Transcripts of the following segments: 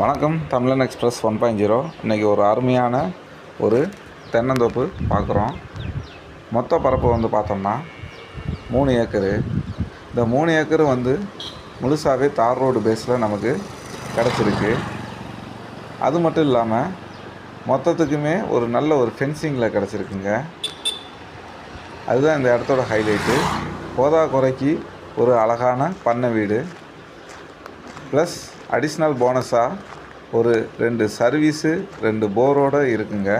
வணக்கம். தமிழன் எக்ஸ்பிரஸ் 1.0. இன்றைக்கி ஒரு அருமையான ஒரு தென்னந்தோப்பு பார்க்குறோம். மொத்த பரப்பு வந்து பார்த்தோம்னா 3 ஏக்கரு. இந்த 3 ஏக்கரு வந்து முழுசாகவே தார் ரோடு பேஸில் நமக்கு கிடச்சிருக்கு. அது மட்டும் இல்லாமல் மொத்தத்துக்குமே ஒரு நல்ல ஒரு ஃபென்சிங்கில் கிடச்சிருக்குங்க. அதுதான் இந்த இடத்தோட ஹைலைட்டு. போதா குறைக்கு ஒரு அழகான பண்ணை வீடு ப்ளஸ் அடிஷ்னல் போனஸாக ஒரு 2 சர்வீஸு 2 போரோடு இருக்குங்க.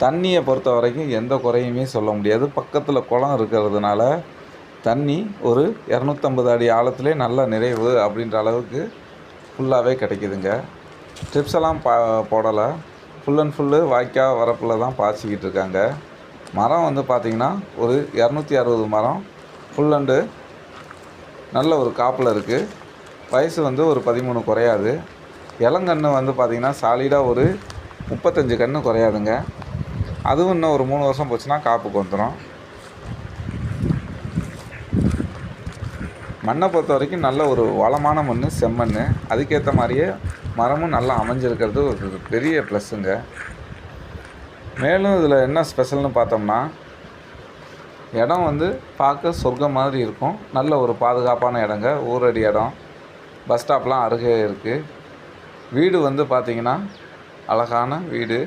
தண்ணியை பொறுத்த வரைக்கும் எந்த குறையுமே சொல்ல முடியாது. பக்கத்தில் குளம் இருக்கிறதுனால தண்ணி ஒரு 250 அடி ஆழத்துலே நல்ல நிறைவு அப்படின்ற அளவுக்கு ஃபுல்லாகவே கிடைக்குதுங்க. ட்ரிப்ஸ் எல்லாம் போடலை. ஃபுல் அண்ட் ஃபுல்லு வாய்க்கால் வரப்பில் தான் பாய்ச்சிக்கிட்டு இருக்காங்க. மரம் வந்து பார்த்திங்கன்னா ஒரு 260 மரம் ஃபுல் அண்டு நல்ல ஒரு காப்பில் இருக்குது. வயசு வந்து ஒரு 13 குறையாது. இளங்கன்று வந்து பார்த்திங்கன்னா சாலிடாக ஒரு 35 கன்று குறையாதுங்க. அதுவும் இன்னும் ஒரு 3 வருஷம் போச்சுன்னா காப்புக்கு வந்துடும். மண்ணை பொறுத்த வரைக்கும் நல்ல ஒரு வளமான மண், செம்மண். அதுக்கேற்ற மாதிரியே மரமும் நல்லா அமைஞ்சிருக்கிறது ஒரு பெரிய ப்ளஸ்ஸுங்க. மேலும் இதில் என்ன ஸ்பெஷல்னு பார்த்தோம்னா, இடம் வந்து பார்க்க சொர்க்கம் மாதிரி இருக்கும். நல்ல ஒரு பாதுகாப்பான இடங்க. ஊரடி இடம். பஸ் ஸ்டாப்லாம் அருகே இருக்குது. வீடு வந்து பார்த்திங்கன்னா அழகான வீடு.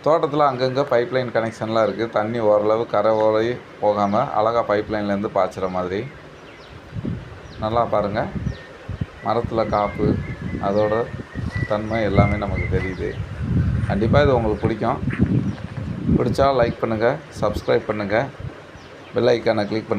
தோட்டத்தில் அங்கங்கே பைப்லைன் கனெக்ஷன்லாம் இருக்குது. தண்ணி ஓரளவு கரை ஓரை போகாமல் அழகாக பைப்லைன்லேருந்து பாய்ச்சுற மாதிரி. நல்லா பாருங்கள், மரத்தில் காப்பு, அதோட தன்மை எல்லாமே நமக்கு தெரியுது. கண்டிப்பாக இது உங்களுக்கு பிடிக்கும். பிடிச்சா லைக் பண்ணுங்கள், சப்ஸ்கிரைப் பண்ணுங்கள், பெல் ஐக்கானை கிளிக் பண்ணுங்கள்.